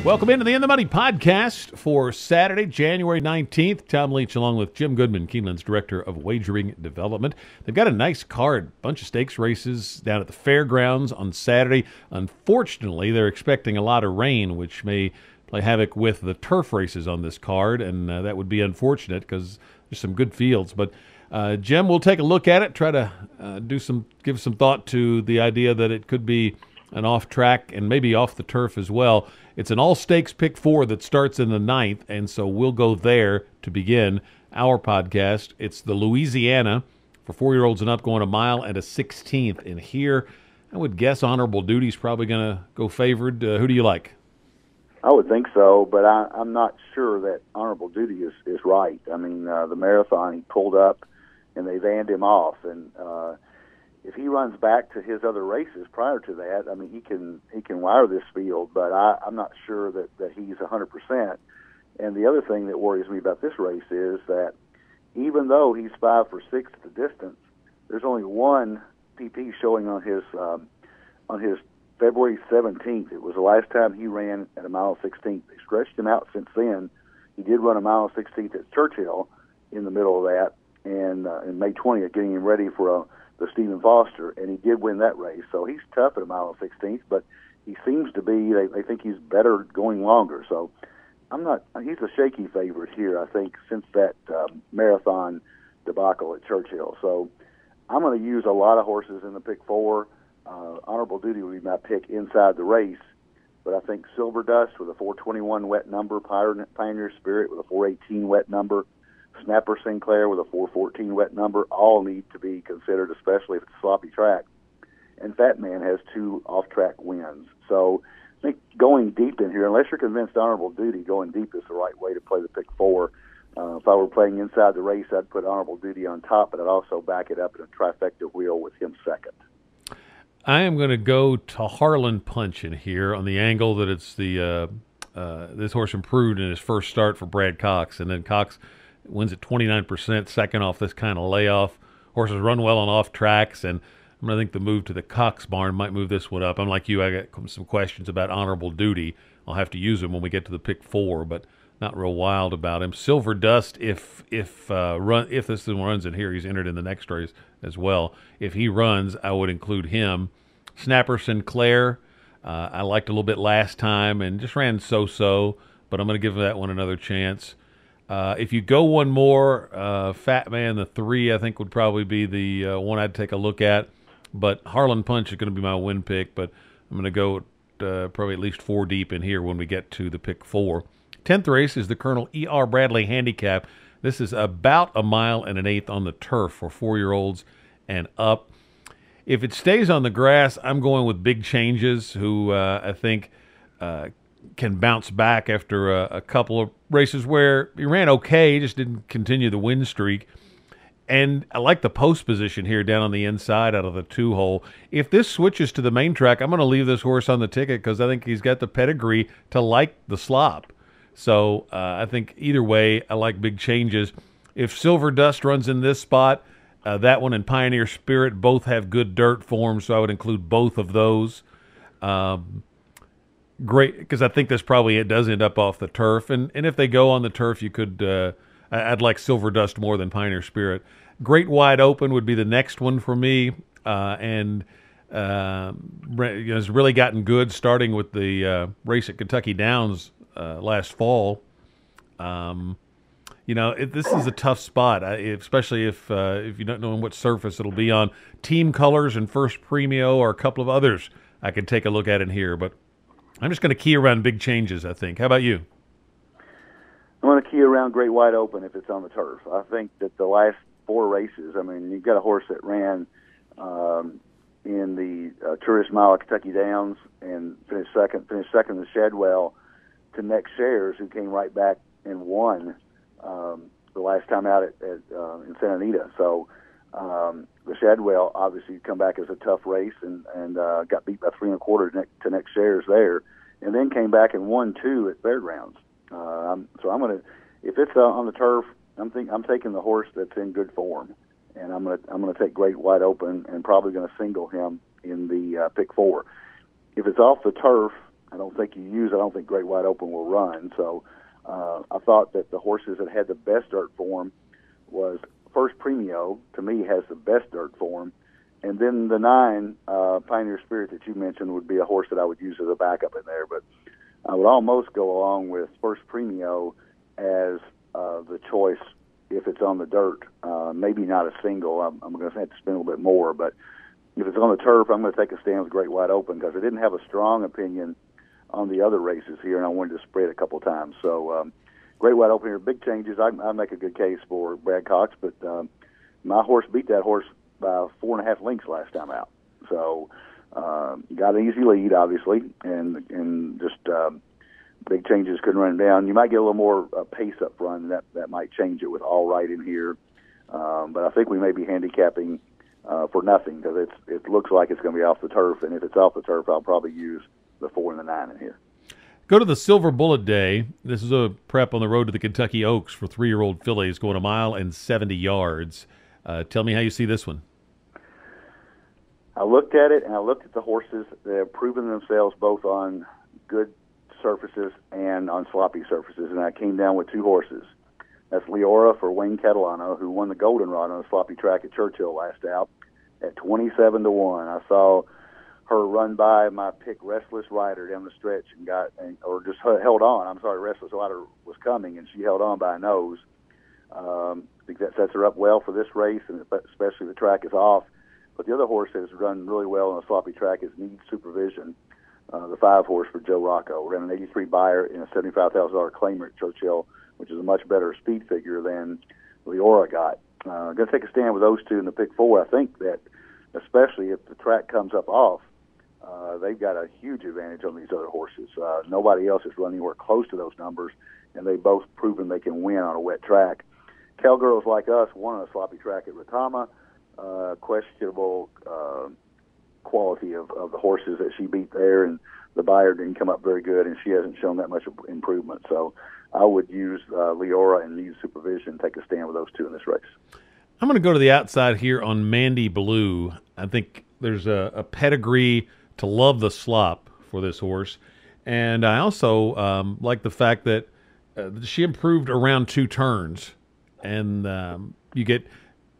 Welcome into the In the Money podcast for Saturday, January 19th. Tom Leach along with Jim Goodman, Keeneland's Director of Wagering Development. They've got a nice card, bunch of stakes races down at the fairgrounds on Saturday. Unfortunately, they're expecting a lot of rain, which may play havoc with the turf races on this card, and that would be unfortunate because there's some good fields. But Jim, we'll take a look at it, try to give some thought to the idea that it could be an off-track and maybe off the turf as well. It's an all-stakes pick 4 that starts in the 9th, and so we'll go there to begin our podcast. It's the Louisiana for 4-year-olds and up, going a mile and a 16th. And here, I would guess Honorable Duty's probably going to go favored. Who do you like? I would think so, but I'm not sure that Honorable Duty is right. I mean, the marathon, he pulled up, and they vanned him off, and if he runs back to his other races prior to that, I mean, he can wire this field, but I'm not sure that he's 100%. And the other thing that worries me about this race is that even though he's 5 for 6 at the distance, there's only one PP showing on his February 17th. It was the last time he ran at a mile 16th. They stretched him out since then. He did run a mile 16th at Churchill in the middle of that, and in May 20th, getting him ready for the Stephen Foster, and he did win that race. So he's tough at a mile 16th, but he seems to be, they think he's better going longer. So he's a shaky favorite here, I think, since that marathon debacle at Churchill. So I'm going to use a lot of horses in the pick 4. Honorable Duty would be my pick inside the race, but I think Silver Dust with a 421 wet number, Pioneer Spirit with a 418 wet number, Snapper Sinclair with a 414 wet number, all need to be considered, especially if it's a sloppy track. And Fat Man has 2 off-track wins. So I think going deep in here, unless you're convinced Honorable Duty, going deep is the right way to play the pick 4. If I were playing inside the race, I'd put Honorable Duty on top, but I'd also back it up in a trifecta wheel with him second. I am going to go to Harlan Punch in here on the angle that it's this horse improved in his first start for Brad Cox, and then Cox wins at 29%, second off this kind of layoff. Horses run well on off tracks, and I'm going to think the move to the Cox barn might move this one up. I'm like you, I got some questions about Honorable Duty. I'll have to use them when we get to the pick 4, but not real wild about him. Silver Dust, if this one runs in here, he's entered in the next race as well. If he runs, I would include him. Snapper Sinclair, I liked a little bit last time and just ran so-so, but I'm going to give that one another chance. If you go one more, Fat Man, the 3, I think would probably be the one I'd take a look at. But Harlan Punch is going to be my win pick, but I'm going to go probably at least 4 deep in here when we get to the pick 4. 10th race is the Colonel E.R. Bradley Handicap. This is about a mile and an 1/8 on the turf for 4-year-olds and up. If it stays on the grass, I'm going with Big Changes, who I think can bounce back after a couple of races where he ran okay, just didn't continue the win streak. And I like the post position here down on the inside out of the 2-hole. If this switches to the main track, I'm going to leave this horse on the ticket because I think he's got the pedigree to like the slop. So I think either way, I like Big Changes. If Silver Dust runs in this spot, that one and Pioneer Spirit both have good dirt forms, so I would include both of those. Great, because I think it does end up off the turf, and if they go on the turf, you could. I'd like Silver Dust more than Pioneer Spirit. Great Wide Open would be the next one for me, and has really gotten good starting with the race at Kentucky Downs last fall. This is a tough spot, especially if you don't know what surface it'll be on. Team Colors and First Premio or a couple of others I could take a look at in here, but I'm just going to key around Big Changes, I think. How about you? I'm going to key around Great Wide Open if it's on the turf. I think that the last 4 races, I mean, you've got a horse that ran in the Tourist Mile at Kentucky Downs and finished second in the Shadwell to Next Shares, who came right back and won the last time out in Santa Anita. So the Shadwell obviously come back as a tough race and got beat by 3 1/4 to Next Shares there, and then came back and won 2 at Fairgrounds. So I'm gonna, if it's on the turf, I'm taking the horse that's in good form, and I'm gonna take Great Wide Open and probably gonna single him in the pick 4. If it's off the turf, I don't think I don't think Great Wide Open will run. So I thought that the horses that had the best dirt form was First Premio. To me, has the best dirt form, and then the 9 Pioneer Spirit that you mentioned would be a horse that I would use as a backup in there. But I would almost go along with First Premio as the choice if it's on the dirt. Maybe not a single. I'm going to have to spend a little bit more, but if it's on the turf, I'm going to take a stand with Great Wide Open because I didn't have a strong opinion on the other races here, and I wanted to spread a couple of times. So Great Wide Open here, big changes. I make a good case for Brad Cox, but my horse beat that horse by 4.5 lengths last time out. So got an easy lead, obviously, and just big changes, couldn't run him down. You might get a little more pace up front, and that might change it with All Right in here. But I think we may be handicapping for nothing because it looks like it's going to be off the turf, and if it's off the turf, I'll probably use the 4 and the 9 in here. Go to the Silver Bullet Day. This is a prep on the road to the Kentucky Oaks for 3-year-old fillies going 1 mile and 70 yards. Tell me how you see this one. I looked at it, and I looked at the horses that have proven themselves both on good surfaces and on sloppy surfaces, and I came down with 2 horses. That's Leora for Wayne Catalano, who won the Goldenrod on a sloppy track at Churchill last out at 27-1. I saw her run by my pick Restless Rider down the stretch or just held on. I'm sorry, Restless Rider was coming, and she held on by a nose. I think that sets her up well for this race, and especially the track is off. But the other horse that has run really well on a sloppy track is Needs Supervision, the 5 horse for Joe Rocco. Ran an 83 buyer in a $75,000 claimer at Churchill, which is a much better speed figure than Leora got. I'm going to take a stand with those 2 in the pick 4. I think that, especially if the track comes up off, they've got a huge advantage on these other horses. Nobody else is running anywhere close to those numbers, and they've both proven they can win on a wet track. Cowgirls Like Us won on a sloppy track at Retama. Questionable quality of the horses that she beat there, and the buyer didn't come up very good, and she hasn't shown that much improvement. So I would use Leora and Needs Supervision, take a stand with those 2 in this race. I'm going to go to the outside here on Mandy Blue. I think there's a pedigree to love the slop for this horse. And I also like the fact that she improved around 2 turns. And you get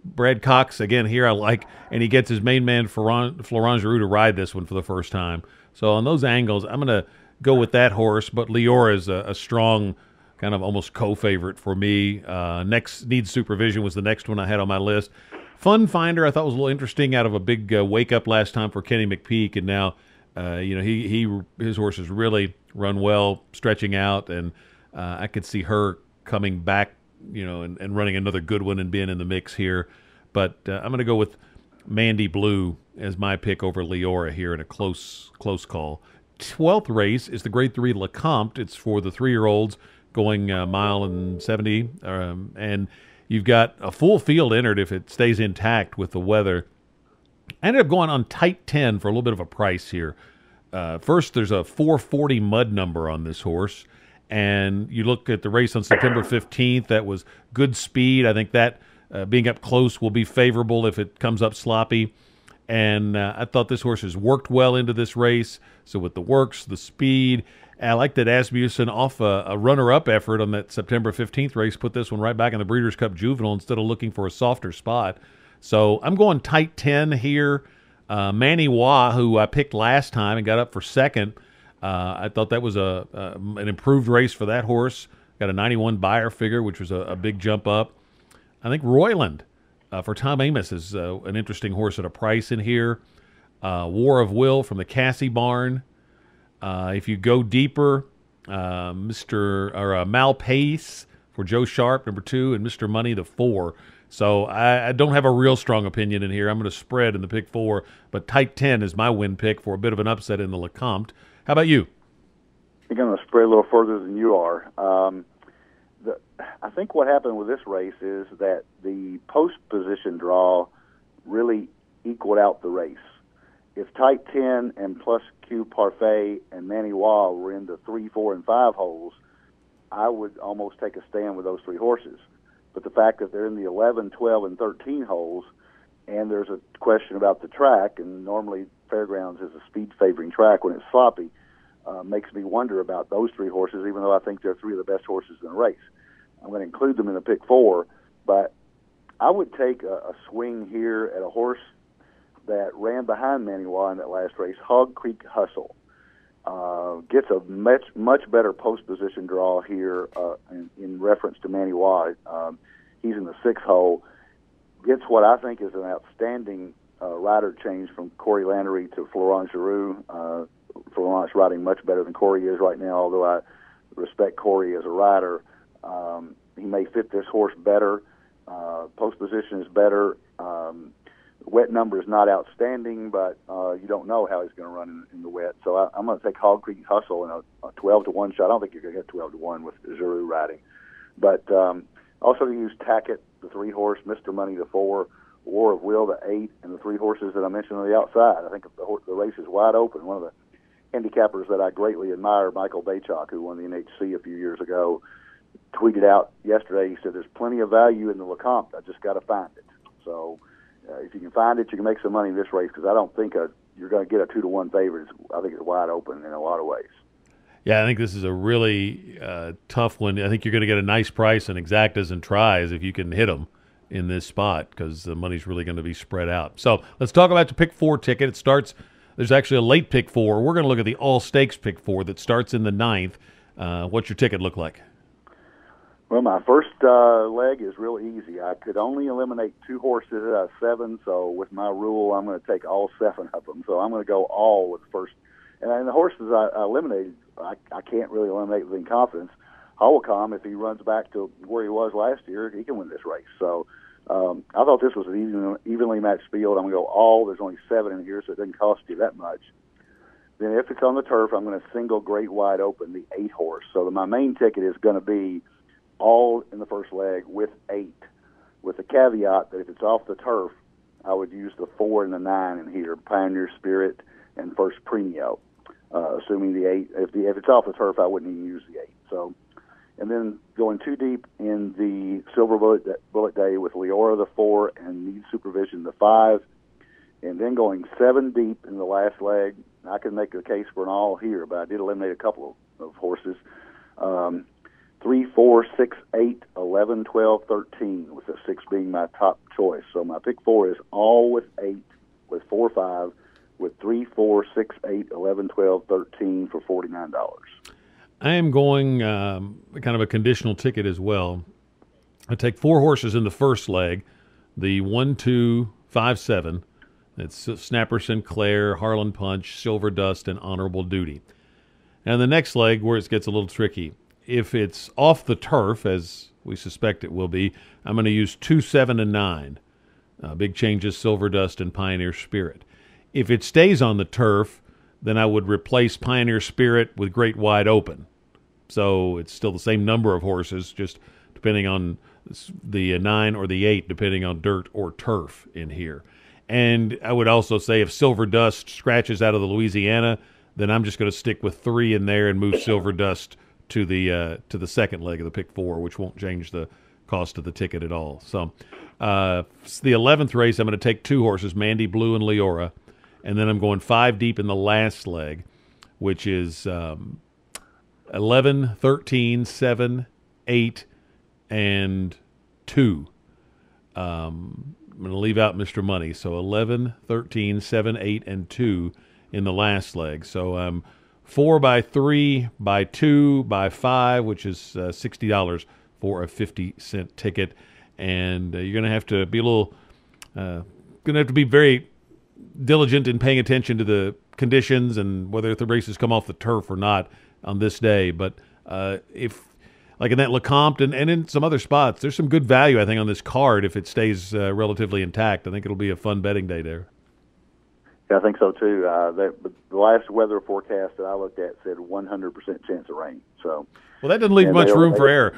Brad Cox, again, here I like, and he gets his main man, Florent Giroux, to ride this one for the first time. So on those angles, I'm going to go with that horse. But Leora is a strong kind of almost co-favorite for me. Next Needs Supervision was the next one I had on my list. Fun Finder I thought was a little interesting out of a big wake-up last time for Kenny McPeak, and now his horses really run well, stretching out, and I could see her coming back, and running another good one and being in the mix here. But I'm going to go with Mandy Blue as my pick over Leora here in a close call. 12th race is the Grade 3 Lecomte. It's for the 3-year-olds going 1 mile and 70, and you've got a full field entered if it stays intact with the weather. I ended up going on tight 10 for a little bit of a price here. First, there's a 440 mud number on this horse, and you look at the race on September 15th, that was good speed. I think that being up close will be favorable if it comes up sloppy. And I thought this horse has worked well into this race. So with the works, the speed, I like that Asmussen off a runner-up effort on that September 15th race, put this one right back in the Breeders' Cup Juvenile instead of looking for a softer spot. So I'm going tight 10 here. Manny Wah, who I picked last time and got up for second, I thought that was an improved race for that horse. Got a 91 buyer figure, which was a big jump up. I think Royland for Tom Amos is an interesting horse at a price in here. War of Will from the Cassie barn. If you go deeper, Mal Pace for Joe Sharp, number 2, and Mr. Money, the 4. So I don't have a real strong opinion in here. I'm going to spread in the pick 4, but tight 10 is my win pick for a bit of an upset in the Lecomte. How about you? I think I'm going to spread a little further than you are. I think what happened with this race is that the post position draw really equaled out the race. If tight 10 and plus Q Parfait and Manny Wah were in the 3, 4, and 5 holes, I would almost take a stand with those 3 horses. But the fact that they're in the 11, 12, and 13 holes, and there's a question about the track, and normally Fairgrounds is a speed-favoring track when it's sloppy, makes me wonder about those three horses, even though I think they're three of the best horses in the race. I'm going to include them in the pick four, but I would take a swing here at a horse that ran behind Maniwa in that last race, Hog Creek Hustle. Gets a much better post position draw here in reference to Maniwa. He's in the 6th hole. Gets what I think is an outstanding rider change from Corey Lannery to Florent Giroux. Florent's riding much better than Corey is right now, although I respect Corey as a rider. He may fit this horse better. Post position is better. Wet number is not outstanding, but you don't know how he's going to run in the wet. So I'm going to take Hog Creek Hustle in a 12-1 shot. I don't think you're going to get 12-1 with Giroux riding. But also to use Tackett, the 3-horse, Mr. Money, the 4, War of Will, the 8, and the 3 horses that I mentioned on the outside. I think the race is wide open. One of the handicappers that I greatly admire, Michael Baychok, who won the NHC a few years ago, tweeted out yesterday, he said, there's plenty of value in the Lecomte. I just got to find it. So if you can find it, you can make some money in this race, because I don't think you're going to get a 2-1 favorite. I think it's wide open in a lot of ways. Yeah, I think this is a really tough one. I think you're going to get a nice price in exactas and tries if you can hit them in this spot, because the money's really going to be spread out. So let's talk about the pick 4 ticket. It starts, there's actually a late pick 4. We're going to look at the all stakes pick 4 that starts in the 9th. What's your ticket look like? Well, my first leg is real easy. I could only eliminate 2 horses out of 7, so with my rule, I'm going to take all 7 of them. So I'm going to go all with the first. And the horses I eliminated, I can't really eliminate with confidence. Hawacom, if he runs back to where he was last year, he can win this race. So I thought this was an evenly matched field. I'm going to go all. There's only 7 in here, so it doesn't cost you that much. Then if it's on the turf, I'm going to single Great Wide Open, the 8 horse. So my main ticket is going to be all in the first leg with 8, with the caveat that if it's off the turf, I would use the 4 and the 9 in here, Pioneer Spirit and First Premio, assuming the 8. If it's off the turf, I wouldn't even use the 8. So, and then going too deep in the Silver Bullet Day with Leora the 4 and Need Supervision the 5, and then going 7 deep in the last leg. I could make a case for an all here, but I did eliminate a couple of horses. 3, 4, 6, 8, 11, 12, 13, with the 6 being my top choice. So my pick 4 is all with 8, with 4, 5, with 3, 4, 6, 8, 11, 12, 13 for $49. I am going kind of a conditional ticket as well. I take 4 horses in the first leg, the 1, 2, 5, 7. It's Snapper Sinclair, Harlan Punch, Silver Dust, and Honorable Duty. And the next leg, where it gets a little tricky, if it's off the turf, as we suspect it will be, I'm going to use 2, 7, and 9. Big changes, Silver Dust and Pioneer Spirit. If it stays on the turf, then I would replace Pioneer Spirit with Great Wide Open. So it's still the same number of horses, just depending on the 9 or the 8, depending on dirt or turf in here. And I would also say if Silver Dust scratches out of the Louisiana, then I'm just going to stick with 3 in there and move Silver Dust to the second leg of the pick 4, which won't change the cost of the ticket at all. So the 11th race, I'm going to take 2 horses, Mandy Blue and Leora, and then I'm going 5 deep in the last leg, which is 11, 13, 7, 8, and 2. I'm going to leave out Mr. Money. So 11, 13, 7, 8, and 2 in the last leg. So 4 by 3 by 2 by 5, which is $60 for a 50-cent ticket. And you're going to have to be very diligent in paying attention to the conditions and whether the races come off the turf or not on this day. But if, like in that Lecomte and in some other spots, there's some good value, I think, on this card if it stays relatively intact. I think it'll be a fun betting day there. Yeah, I think so too. The last weather forecast that I looked at said 100% chance of rain. So, well, that doesn't leave much room for error.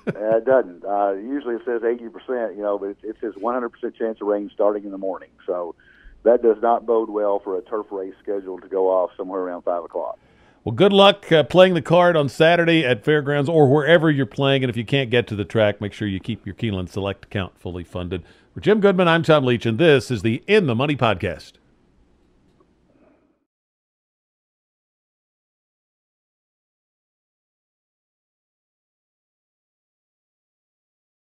It doesn't. Usually it says 80%, but it says 100% chance of rain starting in the morning. So that does not bode well for a turf race scheduled to go off somewhere around 5 o'clock. Well, good luck playing the card on Saturday at Fairgrounds or wherever you're playing. And if you can't get to the track, make sure you keep your Keeneland Select account fully funded. For Jim Goodman, I'm Tom Leach, and this is the In the Money Podcast.